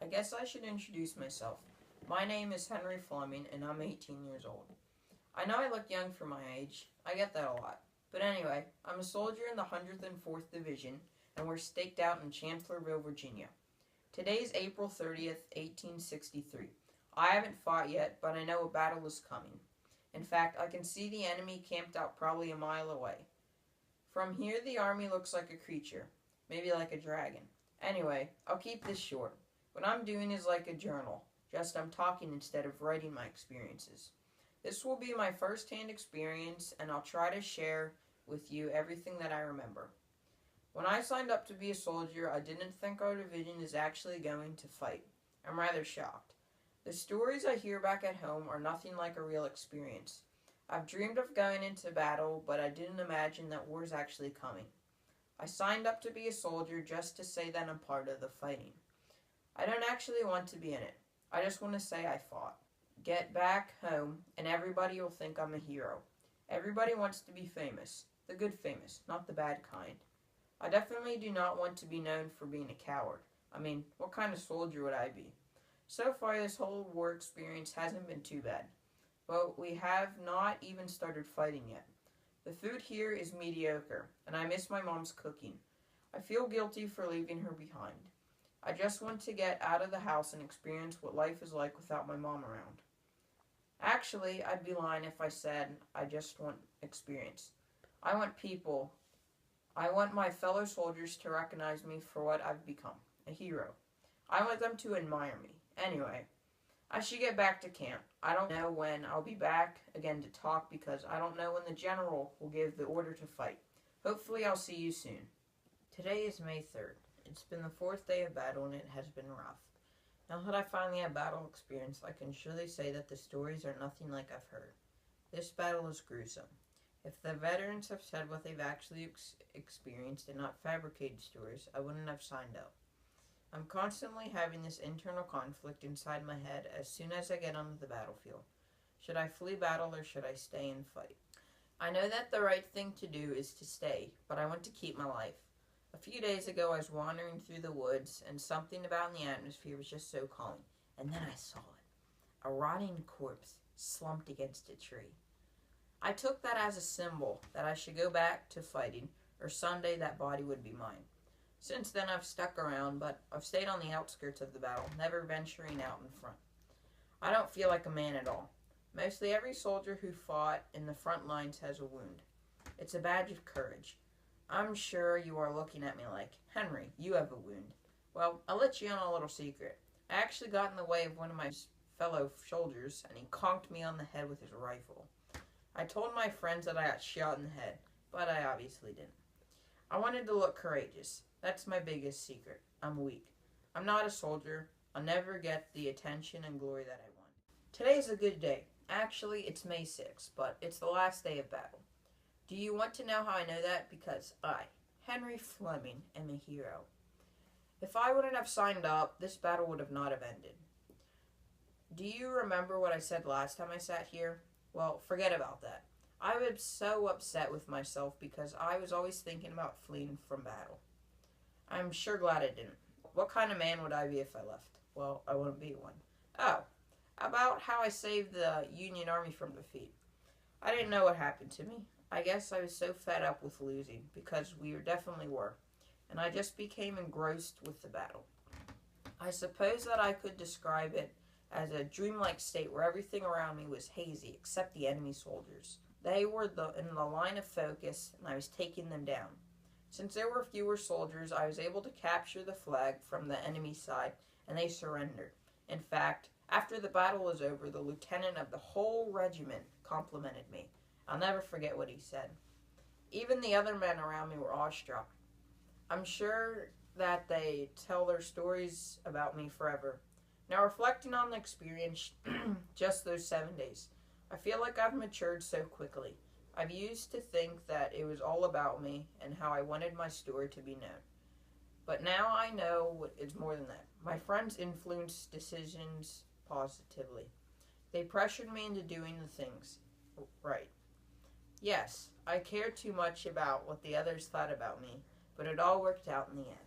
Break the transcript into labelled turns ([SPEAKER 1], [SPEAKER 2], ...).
[SPEAKER 1] I guess I should introduce myself. My name is Henry Fleming, and I'm 18 years old. I know I look young for my age. I get that a lot. But anyway, I'm a soldier in the 104th Division, and we're staked out in Chancellorsville, Virginia. Today's April 30th, 1863. I haven't fought yet, but I know a battle is coming. In fact, I can see the enemy camped out probably a mile away. From here, the army looks like a creature, maybe like a dragon. Anyway, I'll keep this short. What I'm doing is like a journal, just I'm talking instead of writing my experiences. This will be my first-hand experience, and I'll try to share with you everything that I remember. When I signed up to be a soldier, I didn't think our division is actually going to fight. I'm rather shocked. The stories I hear back at home are nothing like a real experience. I've dreamed of going into battle, but I didn't imagine that war's actually coming. I signed up to be a soldier just to say that I'm part of the fighting. I don't actually want to be in it. I just want to say I fought. Get back home, and everybody will think I'm a hero. Everybody wants to be famous. The good famous, not the bad kind. I definitely do not want to be known for being a coward. I mean, what kind of soldier would I be? So far, this whole war experience hasn't been too bad. But we have not even started fighting yet. The food here is mediocre, and I miss my mom's cooking. I feel guilty for leaving her behind. I just want to get out of the house and experience what life is like without my mom around. Actually, I'd be lying if I said I just want experience. I want people. I want my fellow soldiers to recognize me for what I've become, a hero. I want them to admire me. Anyway, I should get back to camp. I don't know when I'll be back again to talk because I don't know when the general will give the order to fight. Hopefully I'll see you soon. Today is May 3rd. It's been the 4th day of battle, and it has been rough. Now that I finally have battle experience, I can surely say that the stories are nothing like I've heard. This battle is gruesome. If the veterans have said what they've actually experienced and not fabricated stories, I wouldn't have signed up. I'm constantly having this internal conflict inside my head as soon as I get onto the battlefield. Should I flee battle or should I stay and fight? I know that the right thing to do is to stay, but I want to keep my life. A few days ago, I was wandering through the woods, and something about the atmosphere was just so calming. And then I saw it. A rotting corpse slumped against a tree. I took that as a symbol that I should go back to fighting, or someday that body would be mine. Since then, I've stuck around, but I've stayed on the outskirts of the battle, never venturing out in front. I don't feel like a man at all. Mostly every soldier who fought in the front lines has a wound. It's a badge of courage. I'm sure you are looking at me like, Henry, you have a wound. Well, I'll let you in on a little secret. I actually got in the way of one of my fellow soldiers, and he conked me on the head with his rifle. I told my friends that I got shot in the head, but I obviously didn't. I wanted to look courageous. That's my biggest secret. I'm weak. I'm not a soldier. I'll never get the attention and glory that I want. Today's a good day. Actually, it's May 6th, but it's the last day of battle. Do you want to know how I know that? Because I, Henry Fleming, am a hero. If I wouldn't have signed up, this battle would have not have ended. Do you remember what I said last time I sat here? Well, forget about that. I was so upset with myself because I was always thinking about fleeing from battle. I'm sure glad I didn't. What kind of man would I be if I left? Well, I wouldn't be one. Oh, about how I saved the Union Army from defeat. I didn't know what happened to me. I guess I was so fed up with losing, because we definitely were, and I just became engrossed with the battle. I suppose that I could describe it as a dreamlike state where everything around me was hazy except the enemy soldiers. They were in the line of focus, and I was taking them down. Since there were fewer soldiers, I was able to capture the flag from the enemy side, and they surrendered. In fact, after the battle was over, the lieutenant of the whole regiment complimented me. I'll never forget what he said. Even the other men around me were awestruck. I'm sure that they tell their stories about me forever. Now, reflecting on the experience, just those 7 days, I feel like I've matured so quickly. I've used to think that it was all about me and how I wanted my story to be known. But now I know it's more than that. My friends influenced decisions positively. They pressured me into doing the things right. Yes, I cared too much about what the others thought about me, but it all worked out in the end.